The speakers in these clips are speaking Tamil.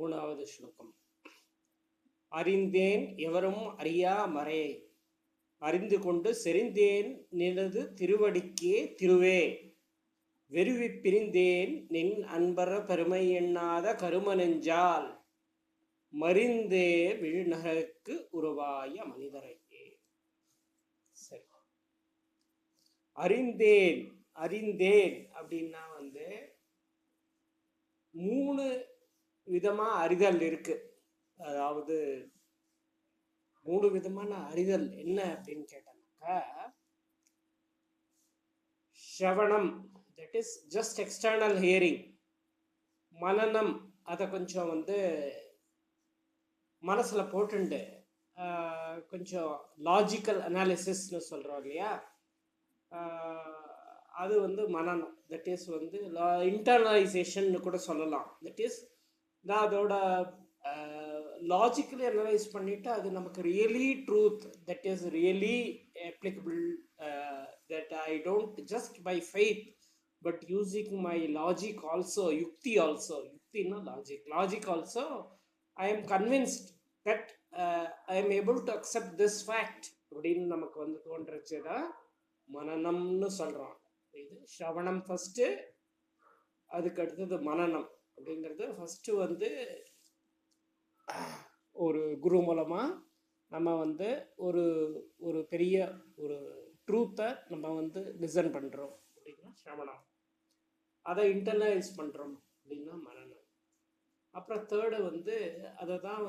மூணாவது ஸ்லோகம். அறிந்தேன் எவரும் அறியா மறையை அறிந்து கொண்டு செறிந்தேன் நினது திருவடிக்கே திருவே வெறுவி பிரிந்தேன் நின் அன்பர பெருமை எண்ணாத கருமனெஞ்சால் மறிந்தே விழுநகருக்கு உருவாய மனிதரையே. சரி, அறிந்தேன் அறிந்தேன் அப்படின்னா மூணு விதமா அறிதல் இருக்கு. அதாவது மூணு விதமான அறிதல் என்ன அப்படின்னு கேட்டாக்கா, ஸ்ரவணம், that is just external hearing. மனனம், அதை கொஞ்சம் மனசுல போட்டுண்டு கொஞ்சம் லாஜிக்கல் அனாலிசிஸ்னு சொல்றோம் இல்லையா, அது மனனம். தட் இஸ் இன்டர்னலைசேஷன் கூட சொல்லலாம். தட் இஸ் நான் அதோட லாஜிக்கலி அனலைஸ் பண்ணிட்டு அது நமக்கு really truth, that is really applicable, that I don't just by faith but using my logic also, yukti also, yukti na logic also, I am convinced that I am able to accept this fact அப்படின்னு நமக்கு தோன்றச்சுதான் மனனம்னு சொல்றோம். இது ஸ்ரவணம் ஃபர்ஸ்ட், அதுக்கு அடுத்தது மனனம். அப்படிங்கிறது ஃபர்ஸ்ட் ஒரு குரு மூலமா நம்ம ஒரு ஒரு பெரிய ஒரு ட்ரூத்தை நம்ம லிசன் பண்றோம் அப்படின்னா ஸ்ரவணம். அதை இன்டர்னலைஸ் பண்றோம் அப்படின்னா மனனம். அப்புறம் தேர்டு அதை தான்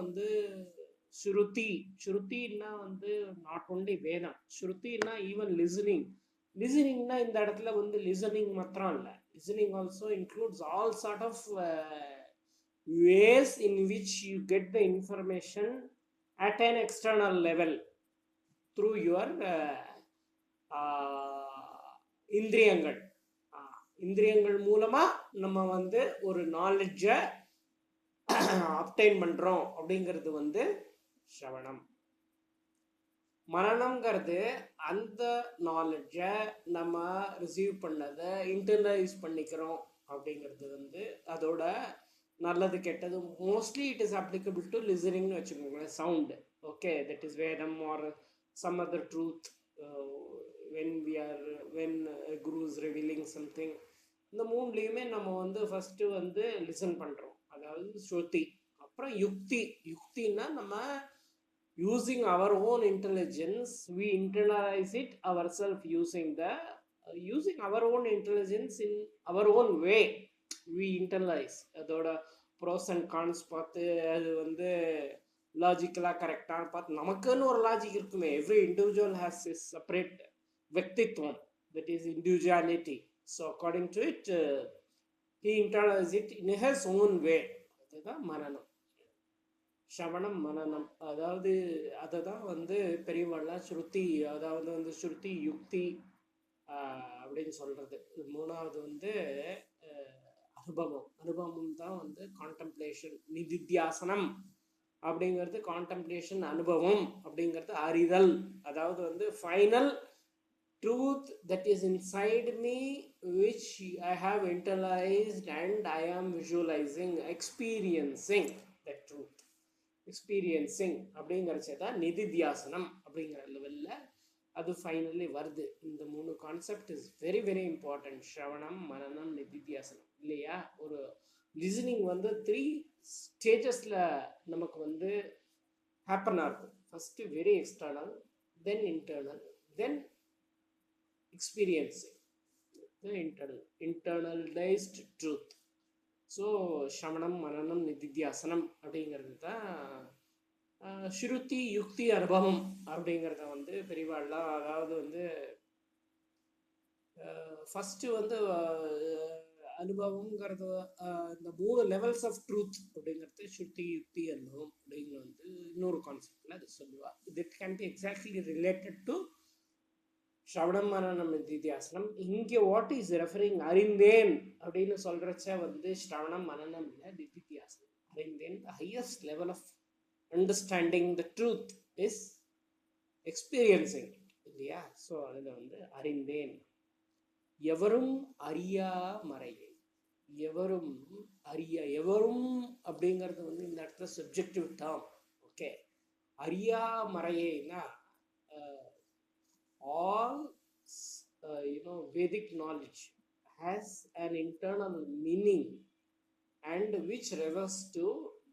ஸ்ருதி. ஸ்ருதின்னா நாட் ஒன்லி வேதம். ஸ்ருதின்னா ஈவன் லிசனிங். லிசனிங்னா இந்த இடத்துல லிசனிங் மாத்திரம் இல்லை, listening also includes all sort of ways in which you get the information at an external level through your இந்திரியங்கள். இந்திரியங்கள் மூலமா நம்ம ஒரு நாலேஜை அப்டைன் பண்றோம் அப்படிங்கிறது ஸ்ரவணம். மனனம்ங்கிறது அந்த நாலேஜை நம்ம ரிசீவ் பண்ணதை இன்டர்னலைஸ் பண்ணிக்கிறோம் அப்படிங்கிறது அதோட நல்லது கெட்டது. Mostly it is applicable to லிசனிங்னு வச்சுக்கோங்களேன். சவுண்ட், ஓகே, தட் இஸ் வேதம் or some other truth, when guru is revealing something. இந்த மூணுலேயுமே நம்ம ஃபஸ்ட்டு லிசன் பண்ணுறோம், அதாவது ஸ்ருதி. அப்புறம் யுக்தி. யுக்தின்னா நம்ம using our own intelligence, we internalize it ourselves using our own intelligence in our own way. We internalize அதோட ப்ரோஸ் அண்ட் கான்ஸ் பார்த்து அது லாஜிக்கலாக கரெக்டாக பார்த்து நமக்குன்னு ஒரு லாஜிக் இருக்குமே. Every individual has is separate व्यक्तित्वம், that is individuality. So according to it he internalize it in his own way. அதுதான் மனனம். ஸ்ரவணம் மனனம், அதாவது அதை தான் பெரியவெல்லாம் ஸ்ருதி, அதாவது ஸ்ருதி யுக்தி அப்படின்னு சொல்றது. மூணாவது அனுபவம். அனுபவம் தான் கான்டம்ப்ளேஷன். நிதித்தியாசனம் அப்படிங்கிறது கான்டம்ப்ளேஷன். அனுபவம் அப்படிங்கிறது அறிதல், அதாவது final truth that is inside me which I have internalized and I am visualizing, experiencing that truth. Experiencing அப்படிங்கிறச்சே தான் நிதித்தியாசனம் அப்படிங்கிற லெவலில் அது ஃபைனலி வருது. இந்த மூணு concept is very very important. ஸ்ரவணம், மனனம், நிதித்தியாசனம் இல்லையா. ஒரு லிசனிங் 3 ஸ்டேஜஸில் நமக்கு ஹேப்பன் ஆகும். First very external, then internal, then experiencing internalized truth. So ஸ்ரவணம், மனனம், நிதித்தியாசனம் அப்படிங்கிறது தான் ஸ்ருதி யுக்தி அனுபவம் அப்படிங்கிறத பெரியவாள்லாம், அதாவது ஃபஸ்ட்டு அனுபவங்கிறது இந்த 3 லெவல்ஸ் ஆஃப் ட்ரூத் அப்படிங்கிறது ஸ்ருதி யுக்தி அனுபவம் அப்படிங்கிறது இன்னொரு கான்செப்டில் அது சொல்லுவா. It can be exactly related to ஸ்ரவணம், மனனம், நிதித்தியாசனம். இங்கே வாட் இஸ் ரெஃபரிங், அறிந்தேன் அப்படின்னு சொல்றச்ச ஸ்ரவணம், மனனம் இல்லை, நிதித்தியாசனம். அறிந்தேன், the highest level of understanding the truth is experiencing it, இல்லையா. ஸோ அதில் அறிந்தேன் எவரும் அறியா மறையை. எவரும் எவரும் அப்படிங்கிறது வந்து இந்த இடத்துல சப்ஜெக்டிவ் டேர்ம். ஓகே, அறியாமறையேனா all Vedic knowledge has an internal meaning and which refers to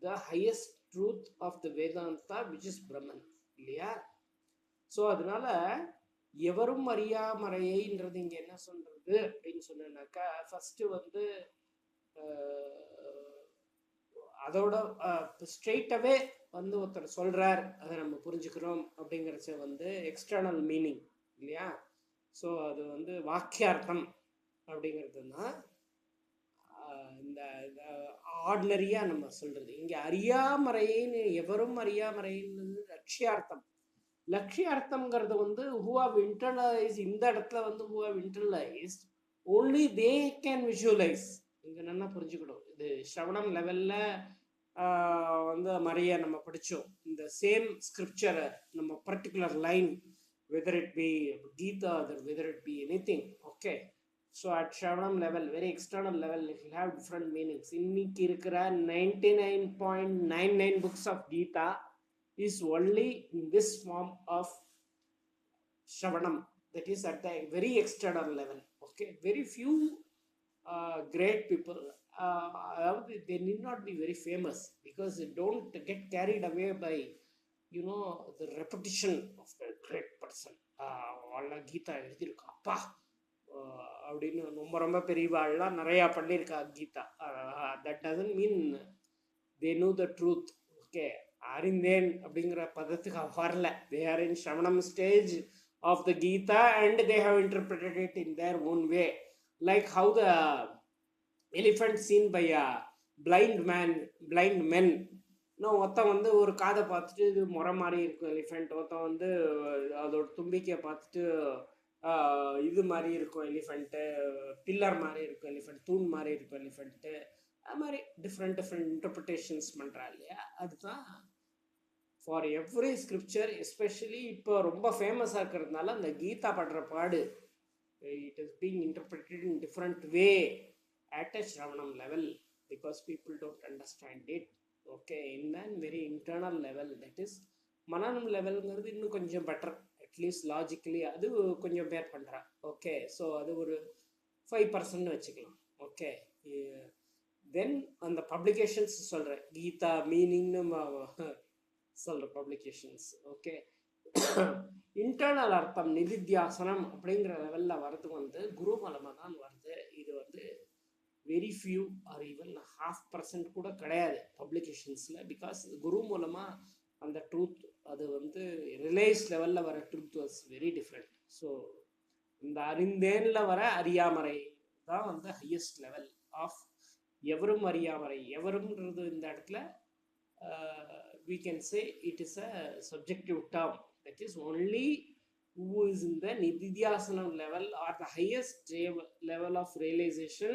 the highest truth of the Vedanta, which is Brahman. இல்லையா? ஸோ அதனால எவரும் அறியாமறையைன்றது இங்கே என்ன சொல்றது அப்படின்னு சொன்னாக்கா, ஃபர்ஸ்ட் வந்து அதோட ஸ்ட்ரெயிட்டாகவே வந்து ஒருத்தர் சொல்கிறார், அதை நம்ம புரிஞ்சுக்கிறோம் அப்படிங்கிறச்ச வந்து எக்ஸ்டர்னல் மீனிங் இல்லையா? ஸோ அது வந்து வாக்கியார்த்தம் அப்படிங்கிறதுனா இந்த ஆர்டினரியாக நம்ம சொல்கிறது. இங்கே அறியாமறைன்னு எவரும் அறியாமறைன்னு லட்சியார்த்தம். லட்சியார்த்தம்ங்கிறது வந்து ஹூ ஹவ் இன்டர்னலைஸ், இந்த இடத்துல வந்து who have internalise only they can visualise. இங்கே நல்லா புரிஞ்சுக்கணும். இது ஸ்ரவணம் லெவலில் வந்து மறைய நம்ம படித்தோம். இந்த சேம் ஸ்கிரிப்சரை நம்ம particular line, whether it be Gita or whether it be anything, okay. So at Shravanam level, very external level, it will have different meanings. இன்னைக்கு இருக்கிற 99.99 books of Gita is only in this form of Shravanam, that is at the very external level. Okay, very few great people, they need not be very famous because they don't get carried away by the repetition of the great person. వాళ్ళ கீதா எழுதியிருக்கா அப்பா அப்படின்னு ரொம்ப ரொம்ப பெரியவாள்லாம் நிறையா பண்ணியிருக்கா Gita. That doesn't mean they know the truth. Okay, அறிந்தேன் அப்படிங்கிற பதத்துக்கு வரல. தே ஆர் இன் ஸ்ரவணம் stage of the Gita and they have interpreted it in their own way. Like how the elephant seen by a blind men. இன்னும் ஒருத்தன் வந்து ஒரு காதை பார்த்துட்டு இது முறை மாதிரி இருக்கும் எலிஃபெண்ட், ஒருத்தன் வந்து அதோட தும்பிக்கையை பார்த்துட்டு இது மாதிரி இருக்கும் எலிஃபெண்ட்டு, பில்லர் மாதிரி இருக்கும் எலிஃபெண்ட், தூண் மாதிரி இருக்கும் எலிஃபெண்ட்டு, அது மாதிரி டிஃப்ரெண்ட் இன்டர்பிரிட்டேஷன்ஸ் பண்ணுறா இல்லையா? அதுதான் ஃபார் எவ்ரி ஸ்கிரிப்சர், எஸ்பெஷலி இப்போ ரொம்ப ஃபேமஸாக இருக்கிறதுனால அந்த கீதா படுற பாடு, it is being interpreted in different way at a ஸ்ரவணம் level because people don't understand it. Okay, in and very internal level, that is மனநம் லெவலுங்கிறது இன்னும் கொஞ்சம் பெட்டர், அட்லீஸ்ட் லாஜிக்கலி அது கொஞ்சம் பேர் பண்ணுறா. ஓகே, ஸோ அது ஒரு 5% வச்சுக்கலாம். ஓகே, தென் அந்த பப்ளிகேஷன்ஸ் சொல்கிறேன், கீதா மீனிங்னு சொல்கிற பப்ளிகேஷன்ஸ். ஓகே, இன்டர்னல் அர்த்தம் நிதித்தியாசனம் அப்படிங்கிற லெவலில் வர்றதுக்கு வந்து குரு மூலமாக தான் வருது. இது வந்து வெரி ஃபியூ ஆர் ஈவன் 0.5% கூட கிடையாது பப்ளிகேஷன்ஸில். பிகாஸ் குரு மூலமாக அந்த ட்ரூத், அது வந்து ரிலைஸ் லெவலில் வர truth was very different. So இந்த அறிந்தேனில் வர அறியாமறை தான் வந்து ஹையஸ்ட் லெவல் ஆஃப் எவரும் அறியாமறை. எவரும்ன்றது இந்த இடத்துல we can say it is a subjective term, that is only who is in the nididhyasana level or the highest level of realization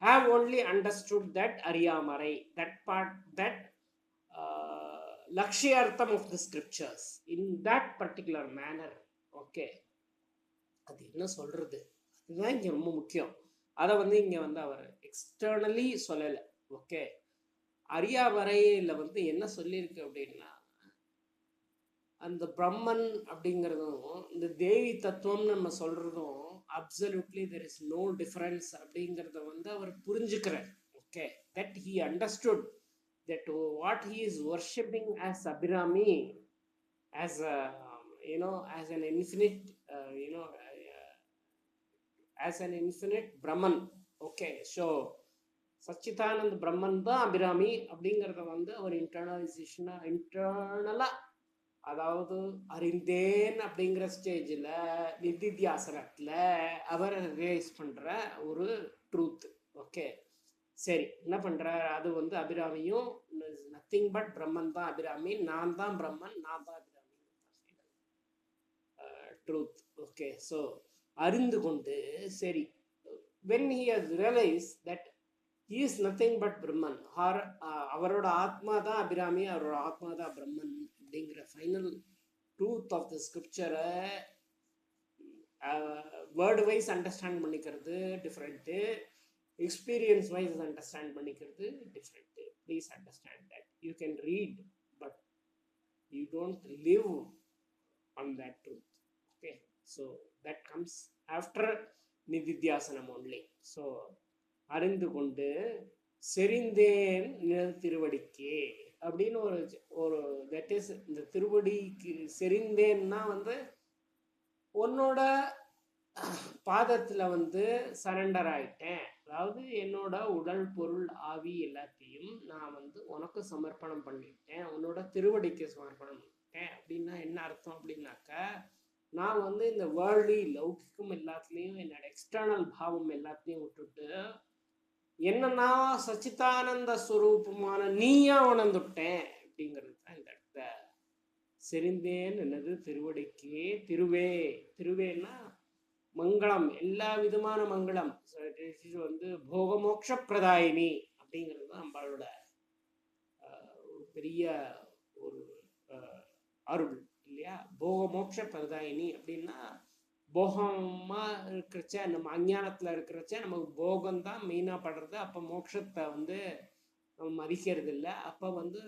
have only understood that ariyamarai, that part, that lakshyaartham of the scriptures in that particular manner. Okay, அது என்ன சொல்றது, அதுதான் இங்கே ரொம்ப முக்கியம். அதை வந்து இங்கே வந்து அவர் எக்ஸ்டர்னலி சொல்லலை. ஓகே, அறியாமறையில் வந்து என்ன சொல்லியிருக்கு அப்படின்னா, அந்த பிரம்மன் அப்படிங்கிறதும் இந்த தேவி தத்துவம்னு நம்ம சொல்கிறதும் absolutely there is no difference அப்படிங்கிறத வந்து அவர் புரிஞ்சுக்கிறார். Okay, that he understood that what he is worshipping as Abhirami, as as an infinite as an infinite Brahman. Okay, so Sachidanand பிரம்மன் தான் அபிராமி அப்படிங்கிறத வந்து அவர் இன்டர்னலாக, அதாவது அறிந்தேன் அப்படிங்கிற ஸ்டேஜில் நிதித்தியாசனத்தில் அவர் ரியலைஸ் பண்ணுற ஒரு ட்ரூத். ஓகே, சரி, என்ன பண்ணுறார், அது வந்து அபிராமியும் நத்திங் பட் பிரம்மன் தான் அபிராமி, நான் தான் பிரம்மன், நான் தான் அபிராமி ட்ரூத். ஓகே, ஸோ அறிந்து கொண்டு, சரி, when he has realise that he is nothing but Brahman, அவரோட ஆத்மா தான் அபிராமி, அவரோட ஆத்மா தான் பிரம்மன் அப்படிங்கிற ஃபைனல் ட்ரூத் ஆஃப் த ஸ்கிரிப்சரை வேர்டு வைஸ் அண்டர்ஸ்டாண்ட் பண்ணிக்கிறது டிஃப்ரெண்ட்டு, எக்ஸ்பீரியன்ஸ் வைஸ் அண்டர்ஸ்டாண்ட் பண்ணிக்கிறது different. Please understand that you can read but you don't live on that truth. Okay, so that comes after நிதித்தியாசனம் ஒன்லி. ஸோ அறிந்து கொண்டு செறிந்தேன் திருவடிக்கே அப்படின்னு ஒரு ஒரு தட் இஸ் இந்த திருவடிக்கு செறிந்தேன்னா வந்து உன்னோட பாதத்தில் வந்து சரண்டர் ஆயிட்டேன். அதாவது என்னோட உடல் பொருள் ஆவி எல்லாத்தையும் நான் வந்து உனக்கு சமர்ப்பணம் பண்ணிட்டேன், உன்னோட திருவடிக்கு சமர்ப்பணம் பண்ணிட்டேன். அப்படின்னா என்ன அர்த்தம் அப்படின்னாக்கா, நான் வந்து இந்த வேர்ல்டி லௌகிக்கும் எல்லாத்துலேயும் என்னோட எக்ஸ்டர்னல் பாவம் எல்லாத்தையும் விட்டுட்டு என்னன்னா சச்சிதானந்த ஸ்வரூபமான நீயா உணர்ந்துட்டேன் அப்படிங்கிறது தான் இந்த இடத்த செறிந்தேன் என்னது திருவடிக்கு. திருவே, திருவேன்னா மங்களம், எல்லா விதமான மங்களம் வந்து போகமோக்ஷ பிரதாயினி அப்படிங்கிறது தான் நம்மளோட ஒரு பெரிய ஒரு அருள் இல்லையா. போகமோக்ஷ பிரதாயினி அப்படின்னா போகமாக இருக்கிறச்ச, நம்ம அஞ்ஞானத்தில் இருக்கிறச்ச நமக்கு போகம்தான் மெயினாக படுறது. அப்போ மோட்சத்தை வந்து நம்ம மதிக்கிறது இல்லை. அப்போ வந்து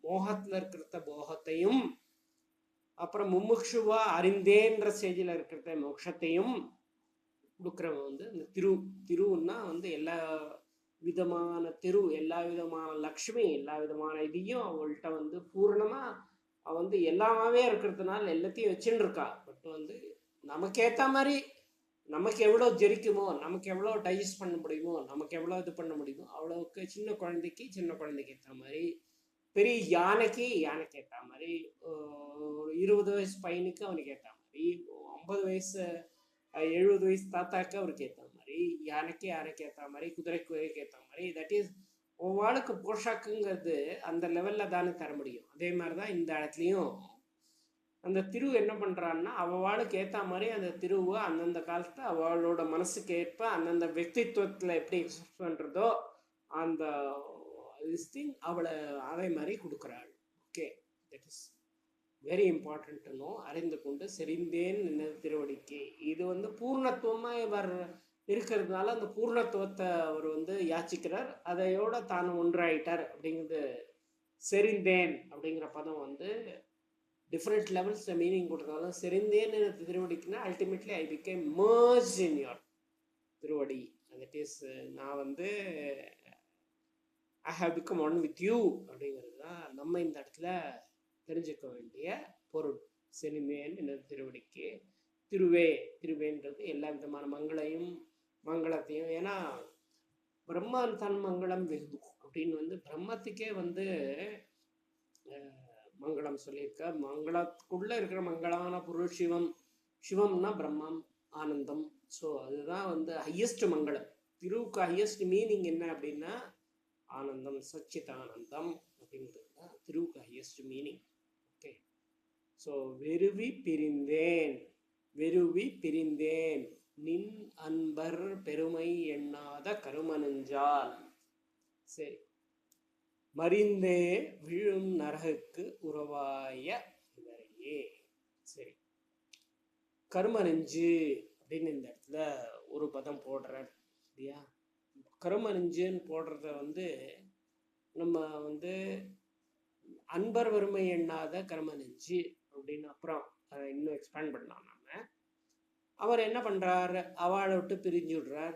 மோகத்தில் இருக்கிறத போகத்தையும், அப்புறம் முமுட்சுவா அறிந்தேன்ற ஸ்டேஜில் இருக்கிறத மோட்சத்தையும் கொடுக்குறவங்க வந்து இந்த திருவுன்னா வந்து எல்லா விதமான எல்லா விதமான லக்ஷ்மி, எல்லா விதமான இதையும் அவங்கள்ட்ட வந்து பூர்ணமாக அவள் வந்து எல்லாமே இருக்கிறதுனால எல்லாத்தையும் வச்சுன்னு இருக்கா. பட் வந்து நமக்கு ஏற்ற மாதிரி நமக்கு எவ்வளோ ஜெரிக்குமோ, நமக்கு எவ்வளோ டைஜஸ்ட் பண்ண முடியுமோ, நமக்கு எவ்வளோ இது பண்ண முடியுமோ அவ்வளோக்கு சின்ன குழந்தைக்கு ஏற்ற மாதிரி, பெரிய யானைக்கு ஏற்ற மாதிரி, ஒரு 20 வயசு பையனுக்கு அவனுக்கு ஏற்ற மாதிரி, 50 வயசு 70 வயசு தாத்தாக்கு அவருக்கு ஏற்ற மாதிரி, யானைக்கு ஏற்ற மாதிரி, குதிரைக்கு ஏற்ற மாதிரி. தட் இஸ் ஒவ்வாளுக்கு போஷாக்குங்கிறது அந்த லெவலில் தானே தர முடியும். அதே மாதிரி தான் இந்த இடத்துலையும் அந்த திரு என்ன பண்ணுறான்னா, அவளுக்கு ஏற்ற மாதிரி அந்த திருவை அந்தந்த காலத்தை அவளோட மனசுக்கு ஏற்ப அந்தந்த వ్యక్తిత్వத்தில் எப்படி எக்ஸ்பிரஸ் பண்ணுறதோ அந்த திங் அவளை அதே மாதிரி கொடுக்குறாள். Okay, that is very important to know. அறிந்து கொண்டு செறிந்தேன் திருவடிக்கு. இது வந்து பூர்ணத்துவமாக இவர் இருக்கிறதுனால அந்த பூர்ணத்துவத்தை அவர் வந்து யாச்சிக்கிறார். அதையோட தான் ஒன்றாயிட்டார் அப்படிங்கிறது. செறிந்தேன் அப்படிங்கிற பதம் வந்து டிஃப்ரெண்ட் லெவல்ஸில் மீனிங் கொடுத்தாலும் செறிந்தேன் திருவடிக்குன்னா ultimately I became merge in your திருவடி. தட் இஸ் நான் வந்து I have become one with you அப்படிங்கிறது தான் நம்ம இந்த இடத்துல தெரிஞ்சுக்க வேண்டிய பொருள். செறிந்தேன் என்னது திருவடிக்கு. திருவேன்றது எல்லா விதமான மங்களத்தையும். ஏன்னா பிரம்மன் தன் மங்களம் வெகு அப்படின்னு வந்து பிரம்மத்துக்கே வந்து மங்களம் சொல்லியிருக்க. மங்களத்துக்குள்ள இருக்கிற மங்களான பொருள் சிவம்னா பிரம்மம், ஆனந்தம். ஸோ அதுதான் வந்து ஹையஸ்ட் மங்களம். திருவுக்கு ஹையஸ்ட் மீனிங் என்ன அப்படின்னா ஆனந்தம், சச்சிதானந்தம் அப்படிங்கிறது தான் திருவுக்கு ஹையஸ்ட் மீனிங். ஓகே, ஸோ வெறுவி பிரிந்தேன் நின் அன்பர் பெருமை எண்ணாத கருமனஞ்சால். சரி, மறிந்தே விழும் நரகுக்கு உறவாய இவரையே. சரி, கருமனஞ்சு அப்படின்னு இந்த இடத்துல ஒரு பதம் போடுறார் இல்லையா. கருமனஞ்சுன்னு போடுறத வந்து நம்ம வந்து அன்பர் வறுமை எண்ணாத கருமனஞ்சு அப்படின்னு அப்புறம் அதை இன்னும் எக்ஸ்பேண்ட் பண்ணலாம். நம்ம அவர் என்ன பண்ணுறார், அவளை விட்டு பிரிஞ்சு விடுறார்.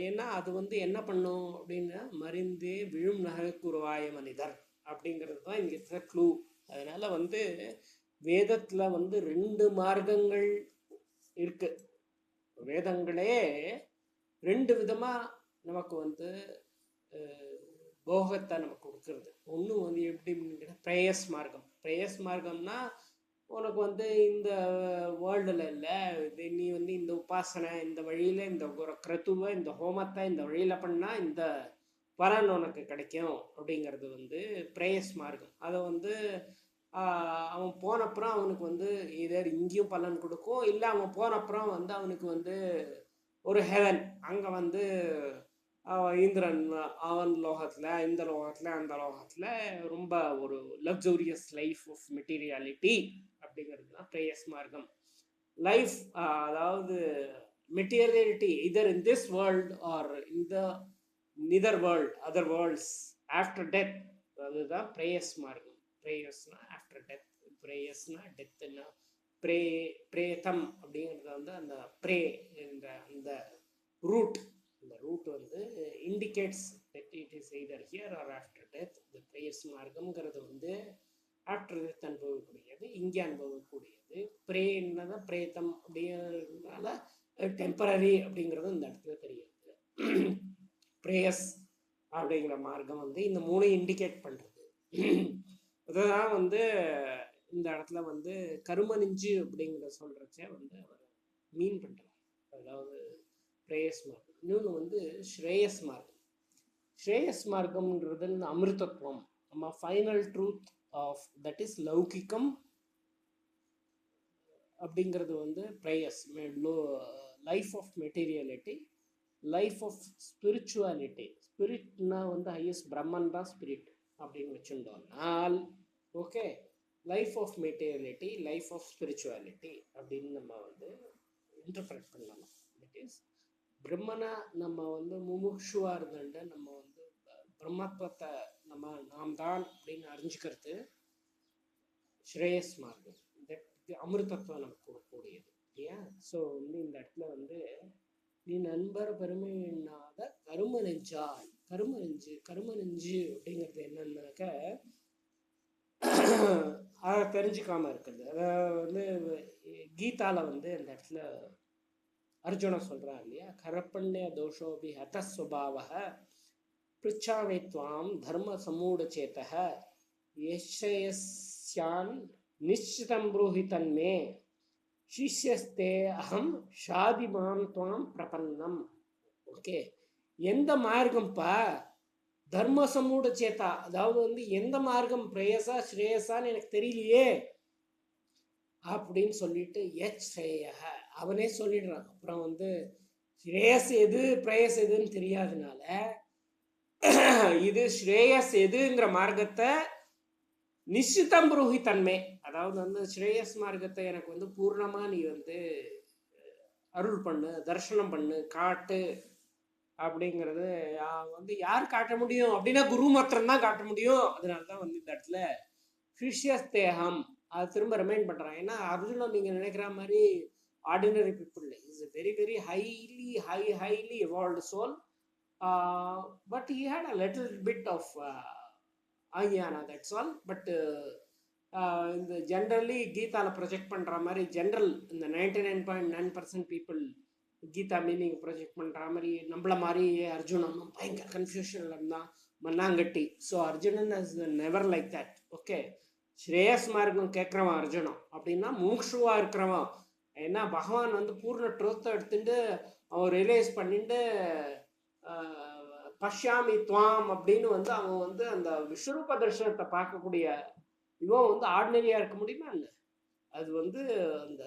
ஏன்னா அது வந்து என்ன பண்ணும் அப்படின்னா மறிந்தே விழும் நகருக்கு உருவாய மனிதர் அப்படிங்கிறது தான் இங்கே இருக்கிற க்ளூ. அதனால வந்து வேதத்தில் வந்து 2 மார்க்கங்கள் இருக்கு. வேதங்களே 2 விதமாக நமக்கு வந்து போகத்தை நமக்கு கொடுக்கறது. ஒன்று வந்து எப்படி பிரேயஸ் மார்க்கம்னா உனக்கு வந்து இந்த வேர்ல்டில் இல்லை, நீ வந்து இந்த உபாசனை இந்த வழியில் இந்த கிரத்துவை இந்த ஹோமத்தை இந்த வழியில் பண்ணால் இந்த பலன் உனக்கு கிடைக்கும் அப்படிங்கிறது வந்து பிரேயஸ் மார்க்கம். அதை வந்து அவன் போனப்புறம் அவனுக்கு வந்து இதர் இங்கேயும் பலன் கொடுக்கும், இல்லை அவன் போனப்புறம் வந்து அவனுக்கு வந்து ஒரு ஹெவன், அங்கே வந்து இந்திரன் அவன் லோகத்தில் இந்த லோகத்தில் அந்த லோகத்தில் ரொம்ப ஒரு லக்ஸூரியஸ் லைஃப் ஆஃப் மெட்டீரியாலிட்டி அப்படிங்கிறது தான் பிரேயஸ் மார்க்கம். லைஃப் அதாவது materiality either in this world or in the neither world, other worlds, after death. அதுதான் பிரேயஸ் மார்க்கம். பிரேயஸ்னா ஆஃப்டர் டெத், பிரேயஸ்னா டெத்துன்னா பிரே பிரேதம் அப்படிங்கிறது வந்து அந்த பிரே என்ற அந்த ரூட். இந்த ரூட் வந்து indicates that it is either here or after death. இந்த பிரேயஸ் மார்க்கம்ங்கிறது வந்து ஆஃப்டர் டெத் அனுபவிக்கக்கூடியது, இங்கே அனுபவிக்கக்கூடியது. பிரேன்னதான் பிரேத்தம் அப்படிங்கிறதுனால டெம்பரரி அப்படிங்கிறது இந்த இடத்துல தெரியுது. பிரேயஸ் அப்படிங்கிற மார்க்கம் வந்து இந்த மூணு இண்டிகேட் பண்ணுறது. அதுதான் வந்து இந்த இடத்துல வந்து கருமனிஞ்சு அப்படிங்கிற சொல்கிறச்ச வந்து அவர் மீன் பண்ணுறார். அதாவது பிரேயஸ் மார்க்கம். இன்னொன்று வந்து ஸ்ரேயஸ் மார்க்கம். ஸ்ரேயஸ் மார்க்கம்ன்றது இந்த அமிர்தத்துவம், நம்ம final truth of that is லௌகிக்கம் அப்படிங்கிறது வந்து பிரேயஸ். Life of materiality, life of spirituality. ஸ்பிரிட்னா வந்து ஹையஸ்ட் பிரம்மன் தான் ஸ்பிரிட் அப்படின்னு வச்சுட்டோம்னால் okay, life of materiality, life of spirituality அப்படின்னு நம்ம வந்து இன்டர்பிரட் பண்ணலாம். தட் இஸ் பிரம்மனை நம்ம வந்து முமுட்சுவாக இருந்துட்டு நம்ம வந்து பிரம்மத்துவத்தை நாம் தான் அப்படின்னு அறிஞ்சிக்கிறது ஸ்ரேயஸ் மார்க்கம். அமிர்தத்துவம் நமக்கு கொடுக்கக்கூடியது இல்லையா? ஸோ வந்து இந்த இடத்துல வந்து நீ நண்பர் பெருமை எண்ணாத கரும நெஞ்சால், கரும நெஞ்சு அப்படிங்கிறது என்னன்னாக்க அதை தெரிஞ்சுக்காம இருக்குது. அதை வந்து கீதால வந்து அந்த இடத்துல அர்ஜுன சொல்றான் இல்லையா, கரப்பண்ய தோஷோபி ஹதஸ்வபாவ பிருச்சாவை துவாம் தர்ம சமூட சேத்தக யஸ்யான் நிச்சிதம் ப்ரூஹி தன்மே சிஷ்யஸ்தே அகம் ஷாதிமான் துவாம் பிரபன்னம். ஓகே, எந்த மார்க்கம்ப்பா தர்ம சமூட சேத்தா, அதாவது வந்து எந்த மார்க்கம் பிரேயசா ஸ்ரேயசான்னு எனக்கு தெரியலையே அப்படின்னு சொல்லிட்டு ஸ்ரேயக அவனே சொல்லிடுறான். அப்புறம் வந்து ஸ்ரேயஸ் எது பிரேயஸ் எதுன்னு தெரியாதனால இது ஸ்ரேயஸ் எதுங்கிற மார்க்கத்தை நிச்சிதம் புரோஹி தன்மை, அதாவது வந்து ஸ்ரேயஸ் மார்க்கத்தை எனக்கு வந்து பூர்ணமா நீ வந்து அருள் பண்ணு, தர்சனம் பண்ணு, காட்டு அப்படிங்கிறது வந்து யார் காட்ட முடியும் அப்படின்னா குரு மாத்திரம் தான் காட்ட முடியும். அதனாலதான் வந்து இந்த இடத்துல சிஷ்யஸ்தேகம் அது திரும்ப ரிமைண்ட் பண்றான். ஏன்னா அர்ஜுனன் நீங்க நினைக்கிற மாதிரி ordinary people is very very highly evolved soul, but he had a little bit of ஆகியானா, தட்ஸ் ஆல். பட் இந்த ஜென்ரலி கீதால ப்ரொஜெக்ட் பண்ற மாதிரி ஜென்ரல் இந்த 99.9% பீப்புள் கீதா மீனிங் ப்ரொஜெக்ட் பண்ற மாதிரி நம்மள மாதிரி அர்ஜுனனும் பயங்கர கன்ஃபியூஷன்ல இருந்தான், மண்ணாங்கட்டி. So Arjunan is never like that. Okay, ஸ்ரேயஸ் மார்க்கம் கேட்குறவன் அர்ஜுனம் அப்படின்னா மூக்ஷுவா இருக்கிறவன். ஏன்னா பகவான் வந்து பூர்ண ட்ரூத்தை எடுத்துட்டு அவன் ரியலைஸ் பண்ணிட்டு பஷ்யாமி துவாம் அப்படின்னு வந்து அவன் வந்து அந்த விஸ்வரூப தர்சனத்தை பார்க்கக்கூடிய இவன் வந்து ஆர்டினரியா இருக்க முடியுமா இல்லை? அது வந்து அந்த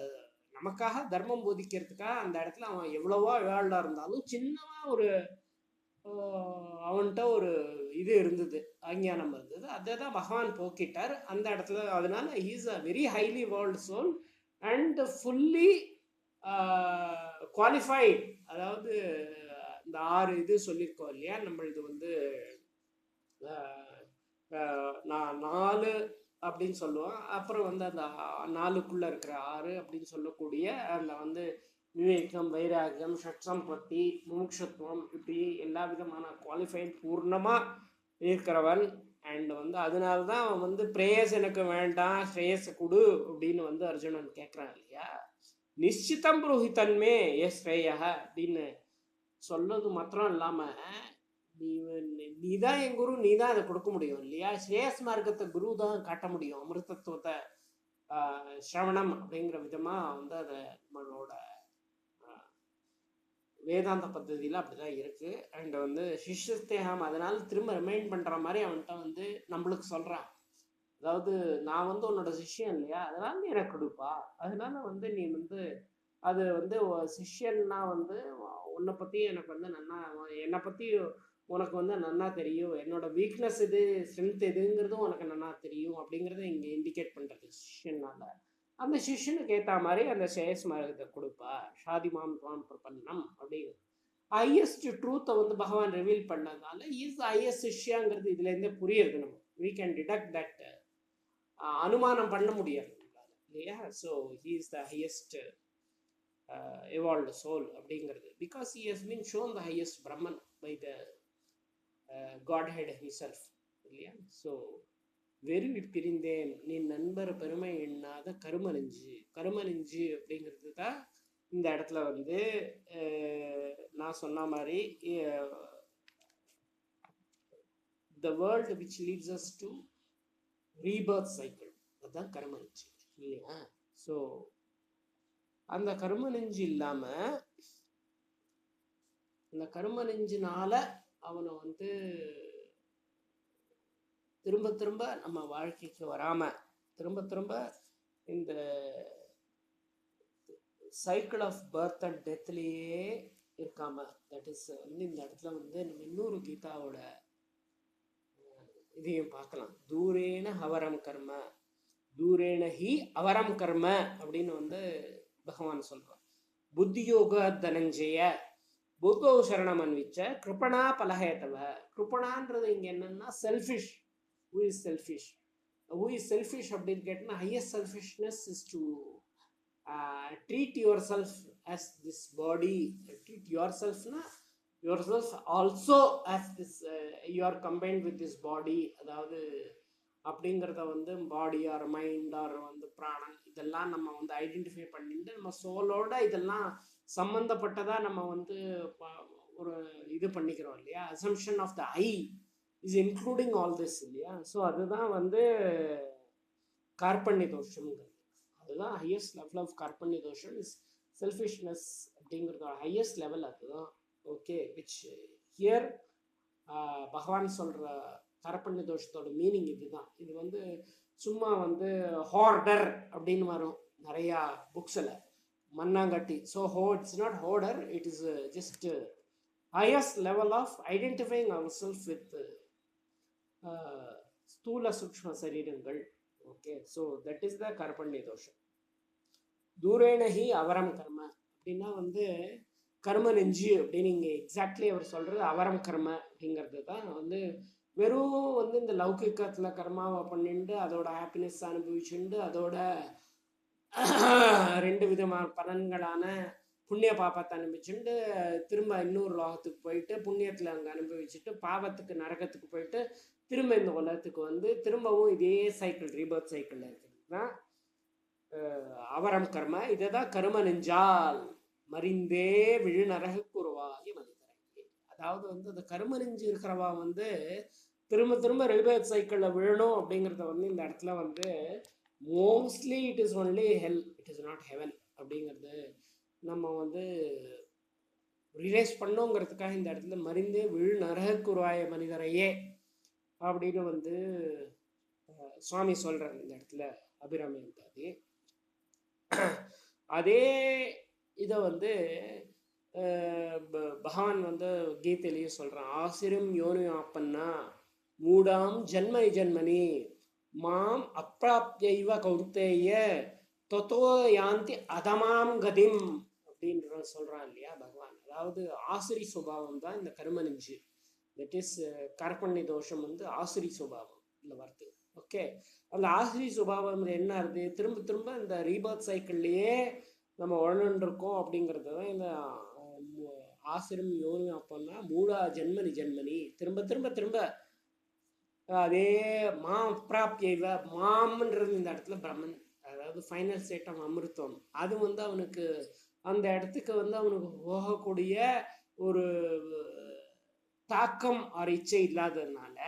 நமக்காக தர்மம் போதிக்கிறதுக்காக அந்த இடத்துல அவன் எவ்வளவோ வேல்டா இருந்தாலும் சின்னவா ஒரு அவன்கிட்ட ஒரு இது இருந்தது, அஞ்ஞானம் இருந்தது. அதை தான் பகவான் போக்கிட்டார் அந்த இடத்துல. அதனால he's a very highly world soul and fully qualified. அதாவது இந்த 6 இது சொல்லியிருக்கோம் இல்லையா, நம்மளது வந்து நான் 4 அப்படின்னு சொல்லுவோம். அப்புறம் வந்து அந்த 4க்குள்ள இருக்கிற 6 அப்படின்னு சொல்லக்கூடிய அந்த வந்து விவேகம், வைராகியம், ஷட்சம்பத்தி, முமுட்சுத்துவம், இப்படி எல்லா விதமான குவாலிஃபைட் பூர்ணமா இருக்கிறவன். அண்ட் வந்து அதனால தான் அவன் வந்து பிரேயஸ் எனக்கு வேண்டாம் ஸ்ரேயஸை கொடு அப்படின்னு வந்து அர்ஜுனன் கேட்குறான் இல்லையா. நிச்சிதம் புரோஹிதன்மே எஸ் ஸ்ரேயக அப்படின்னு சொல்றது மாத்திரம் இல்லாம நீதான் என் குரு, நீ தான் அதை கொடுக்க முடியும் இல்லையா. ஸ்ரேயஸ் மார்க்கத்தை குரு தான் காட்ட முடியும். அமிர்தத்துவத்தை சிரவணம் அப்படிங்கிற விதமா வந்து அதை நம்மளோட வேதாந்த பദ്ധதியில அப்படிதான் இருக்கு. அண்ட் வந்து சிஷ்யஸ்தேகம் அதனால திரும்ப ரிமைண்ட் பண்ற மாதிரி அவன்கிட்ட வந்து நம்மளுக்கு சொல்றான். அதாவது நான் வந்து உன்னோட சிஷ்யன் இல்லையா, அதனால நீ எனக்கு கொடுப்பா. அதனால வந்து நீ வந்து அது வந்து சிஷ்யன்னா வந்து உன்னை பத்தி எனக்கு வந்து நன்னா, என்னை பத்தி உனக்கு வந்து நன்னா தெரியும், என்னோட வீக்னஸ் எது ஸ்ட்ரென்த் எதுங்கிறதும் உனக்கு நன்னா தெரியும் அப்படிங்கிறத இங்க இண்டிகேட் பண்றது சிஷ்யனால. அந்த சிஷ்யனுக்கு ஏற்ற மாதிரி அந்த சேஷ் மார்க்கத்தை கொடுப்பா. ஷாதி மாம் துவாம் பிரபன்னம் அப்படின்னு ஹையஸ்ட் ட்ரூத்தை வந்து பகவான் ரிவீல் பண்ணதுனால இஸ் ஹையஸ்ட் சிஷ்யாங்கிறது இதுலேருந்தே புரியுறது. நம்ம we can deduct that அனுமானம் பண்ண முடியாது இல்லையா. So he is the highest evolved soul அப்படிங்கிறது because he has been shown the highest Brahman by the Godhead himself இல்லையா. ஸோ வெறி பிரிந்தேன் நீ நண்பர் பெருமை எண்ணாத கருமநெஞ்சு. கருமநெஞ்சு அப்படிங்கிறது தான் இந்த இடத்துல வந்து நான் சொன்ன மாதிரி the world which leads us to rebirth cycle, அதுதான் கருமநெஞ்சு இல்லையா. ஸோ அந்த கருமநெஞ்சு இல்லாம அந்த கருமநெஞ்சினால அவனை வந்து திரும்ப திரும்ப நம்ம வாழ்க்கைக்கு வராம திரும்ப திரும்ப இந்த சைக்கிள் ஆஃப் பர்த் அண்ட் டெத்லேயே இருக்காம, தட் இஸ் வந்து இந்த இடத்துல வந்து நம்ம இன்னொரு கீதாவோட இதையும் பார்க்கலாம். தூரேன ஹவரம் கர்ம தூரேன ஹி அவரம் கர்ம அப்படின்னு வந்து பகவான் சொல்றான். புத்தியோக தனஞ்சய புத்தோ சரணம் அன்விச்ச கிருப்பணா பலஹேதவ. கிருப்பணான்றது இங்க என்னன்னா செல்ஃபிஷ். who is selfish அப்படின்னு கேட்டனா highest selfishness is to treat yourself as this body. treat yourself also as this you are combined with this body. அதாவது அப்படிங்கிறத வந்து பாடி ஆர் மைண்ட் ஆர் வந்து பிராணன் இதெல்லாம் நம்ம வந்து ஐடென்டிஃபை பண்ணிட்டு நம்ம சோலோட இதெல்லாம் சம்மந்தப்பட்டதா நம்ம வந்து ஒரு இது பண்ணிக்கிறோம் இல்லையா. Assumption of the I is including all this இல்லையா. ஸோ அதுதான் வந்து கார்பண்ய தோஷம்ங்கிறது. அதுதான் ஹையஸ்ட் லெவல் ஆஃப் கார்பண்ய தோஷம் இஸ் செல்ஃபிஷ்னஸ் அப்படிங்கிறதோட ஹையஸ்ட் லெவல் அதுதான். ஓகே, விச் ஹியர் பகவான் சொல்கிற கார்பண்ய தோஷத்தோட மீனிங் இதுதான். இது வந்து சும்மா வந்து ஹார்டர் அப்படின்னு வரும் நிறையா புக்ஸில் மண்ணாங்கட்டி. So it's not harder, it is just highest level of identifying ourselves with ஸ்தூல சூக்ஷ்ம சரீரங்கள். Okay, so that is the கர்ப்பண்ய தோஷம். தூரேனஹி அவரம் கர்ம அப்படின்னா வந்து கர்ம நெஞ்சு அப்படின்னு இங்கே எக்ஸாக்ட்லி அவர் சொல்கிறது அவரம் கர்ம அப்படிங்கிறது தான். வந்து வெறும் வந்து இந்த லௌகிக்கத்தில் கர்மாவை பண்ணிட்டு அதோட ஹாப்பினஸ் அனுபவிச்சுண்டு அதோட 2 விதமான பலன்களான புண்ணிய பாபத்தை அனுபவிச்சுட்டு திரும்ப இன்னொரு லோகத்துக்கு போயிட்டு புண்ணியத்தில் அங்கே அனுபவிச்சுட்டு பாவத்துக்கு நரகத்துக்கு போயிட்டு திரும்ப இந்த உலகத்துக்கு வந்து திரும்பவும் இதே சைக்கிள் ரீபர்த் சைக்கிளில் இருக்கிறது தான் அவரம் கர்ம. இதை தான் கரும நெஞ்சால் மறிந்தே விழு நரகுக்கு உருவாகி மனிதரை. அதாவது வந்து அந்த கரும நெஞ்சு இருக்கிறவா வந்து திரும்ப திரும்ப ரீபர்த் சைக்கிளில் விழணும் அப்படிங்கிறத வந்து இந்த இடத்துல வந்து mostly it is only hell, it is not heaven அப்படிங்கிறது நம்ம வந்து ரியலைஸ் பண்ணோங்கிறதுக்காக இந்த இடத்துல மறிந்தே விழு நரகுருவாய மனிதரையே அப்படின்னு வந்து சுவாமி சொல்கிறாங்க இந்த இடத்துல அபிராமி அந்தாதி. அதே இதை வந்து பகவான் வந்து கீதையிலேயே சொல்கிறான். ஆசிரம் யோனி ஆப்பன்னா மூடாம் ஜன்மனி ஜன்மனி மாம் அப்பிராப்தியைவ கௌர்த்தேய தொத்தோ யாந்தி அதமாம் கதிம் அப்படின்ற சொல்கிறான் இல்லையா பகவான். அதாவது ஆசிரி சுபாவம் தான் இந்த கரும நெஞ்சு. தட் இஸ் கர்ப்பண்ணி தோஷம் வந்து ஆசிரி சுபாவம் இந்த வார்த்தை. ஓகே, அந்த ஆசிரி சுபாவம் என்ன ஆகுது, திரும்ப திரும்ப இந்த ரீபர்த் சைக்கிள்லேயே நம்ம உழந்துருக்கோம் அப்படிங்கிறது தான் இந்த ஆசிரம் யோனி அப்போன்னா மூடா ஜென்மனி ஜென்மனி திரும்ப திரும்ப திரும்ப அதே மாம் பிராப்தியைவ மாம்ன்றது இந்த இடத்துல பிரம்மன், அதாவது ஃபைனல் ஸ்டேட் ஆஃப் அமிர்தம். அது வந்து அவனுக்கு அந்த இடத்துக்கு வந்து அவனுக்கு போகக்கூடிய ஒரு தாக்கம் ஒரு இச்சை இல்லாததுனால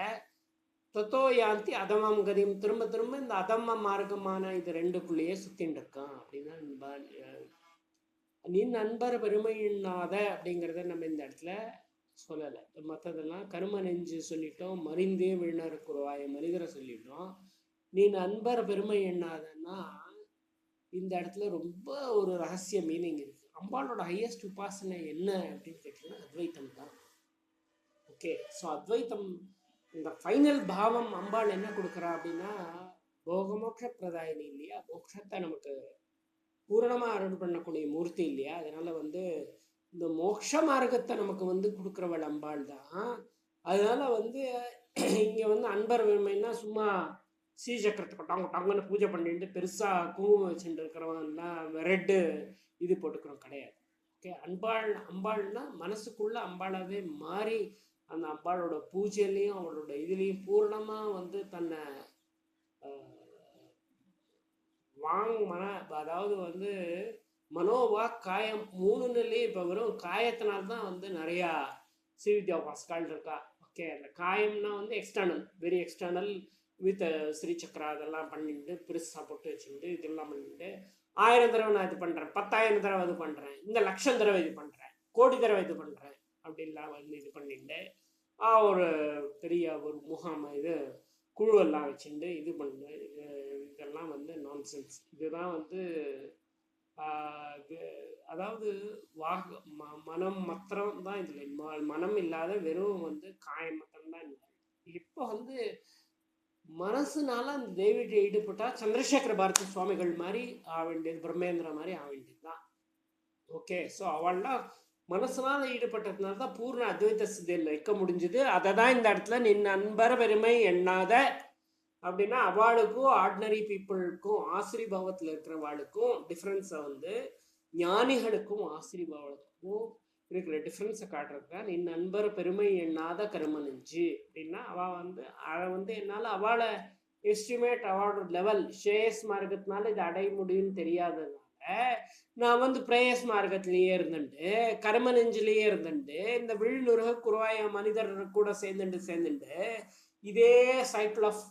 தொத்தோ யாந்தி அதமம் கதியும் திரும்ப திரும்ப இந்த அதம மார்க்கமான இது ரெண்டுக்குள்ளேயே சுத்தின்னு இருக்கான். அப்படின்னா நீ நண்பர் பெருமையின்னாத அப்படிங்கிறத நம்ம இந்த இடத்துல சொல்லலை. மற்றதெல்லாம் கரும நெஞ்சு சொல்லிட்டோம், மறிந்தே விழுநருக்குருவாய மனிதரை சொல்லிட்டோம். நீ நண்பர் பெருமை எண்ணாதன்னா இந்த இடத்துல ரொம்ப ஒரு ரகசிய மீனிங் இருக்கு. அம்பாளோட ஹையஸ்ட் உபாசனை என்ன அப்படின்னு கேட்டீங்கன்னா அத்வைத்தம் தான். ஓகே, ஸோ அத்வைத்தம் இந்த ஃபைனல் பாவம் அம்பாள் என்ன கொடுக்குறா அப்படின்னா போகமோட்ச பிரதாயினி இல்லையா, மோட்சத்தை நமக்கு பூரணமாக அருள் பண்ணக்கூடிய மூர்த்தி இல்லையா. அதனால வந்து இந்த மோட்ச மார்க்கத்தை நமக்கு வந்து கொடுக்குறவள் அம்பாள் தான். அதனால வந்து இங்கே வந்து அன்பர் வேணுமைன்னா சும்மா ஸ்ரீசக்கரத்தை டாங்கன்னு பூஜை பண்ணிட்டு பெருசாக குங்குமம் வச்சுட்டு இருக்கிறவன்லாம் ரெட்டு இது போட்டுக்கிறோம் கிடையாது. ஓகே, அம்பாள்னா மனசுக்குள்ள அம்பாளாவே மாறி அந்த அம்பாளோட பூஜையிலையும் அவளோட இதுலேயும் பூர்ணமாக வந்து தன்னை அதாவது வந்து மனோவா காயம் மூணு நிலையும் இப்போ வெறும் காயத்தினால்தான் வந்து நிறையா ஸ்ரீவித்யா உபாசகால் இருக்கா. ஓகே, அந்த காயம்னா வந்து external, very external with Srichakra அதெல்லாம் பண்ணிட்டு பெருசாக போட்டு வச்சுட்டு இதெல்லாம் பண்ணிட்டு 1000 தடவை நான் இது பண்ணுறேன், 10,000 தடவை இது பண்ணுறேன், இந்த லட்சம் தடவை இது பண்ணுறேன், கோடி தடவை இது பண்ணுறேன் அப்படின்லாம் வந்து இது பண்ணிட்டு ஒரு பெரிய ஒரு முகாம் இது குழுவெல்லாம் வச்சுட்டு இது பண்ண இதெல்லாம் வந்து நான்சென்ஸ். இதுதான் வந்து அதாவது மனம் மாத்திரம் தான் இதில், மனம் இல்லாத வெறும் வந்து காயம் மாத்திரம்தான் இல்லை. இப்போ வந்து மனசுனால அந்த தெய்வீக ஈடுபட்டா சந்திரசேகர பாரதி சுவாமிகள் மாதிரி ஆக வேண்டியது, பிரம்மேந்திர மாதிரி ஆக வேண்டியது தான். ஓகே, ஸோ அவள்லாம் மனசுனால ஈடுபட்டதுனால தான் பூர்ண அத்வைத சித்தியில் வைக்க முடிஞ்சுது. அதை தான் இந்த இடத்துல நின் நண்பர் பெருமை எண்ணாத அப்படின்னா அவளுக்கும் ஆர்டினரி பீப்புளுக்கும் ஆசிரிபாவத்தில் இருக்கிறவாளுக்கும் டிஃப்ரென்ஸை வந்து ஞானிகளுக்கும் ஆசிரிபாவத்துக்கும் இருக்கிற டிஃப்ரென்ஸை காட்டுறதுக்கா நின் நண்பர் பெருமை எண்ணாத கரும நெஞ்சு அப்படின்னா அவள் வந்து அதை வந்து என்னால் அவளை எஸ்டிமேட் அவளோட லெவல் ஷேயஸ் மார்க்கத்தினால இதை அடைய முடியும்னு தெரியாததுனால நான் வந்து பிரேயஸ் மார்க்கத்திலேயே இருந்துட்டு கரும நெஞ்சிலேயே இருந்துட்டு இந்த விழுநுருக குருவாய மனிதர் கூட சேர்ந்துட்டு இதே சைக்கிள் ஆஃப்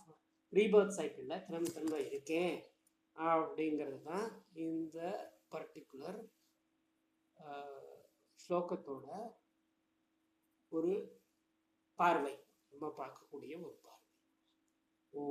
ரீபர்த் சைக்கிளில் திரும்ப இருக்கேன் அப்படிங்கிறது தான் இந்த பர்டிகுலர் ஸ்லோகத்தோட ஒரு பார்வை, நம்ம பார்க்கக்கூடிய ஒரு பார்வை. ஓ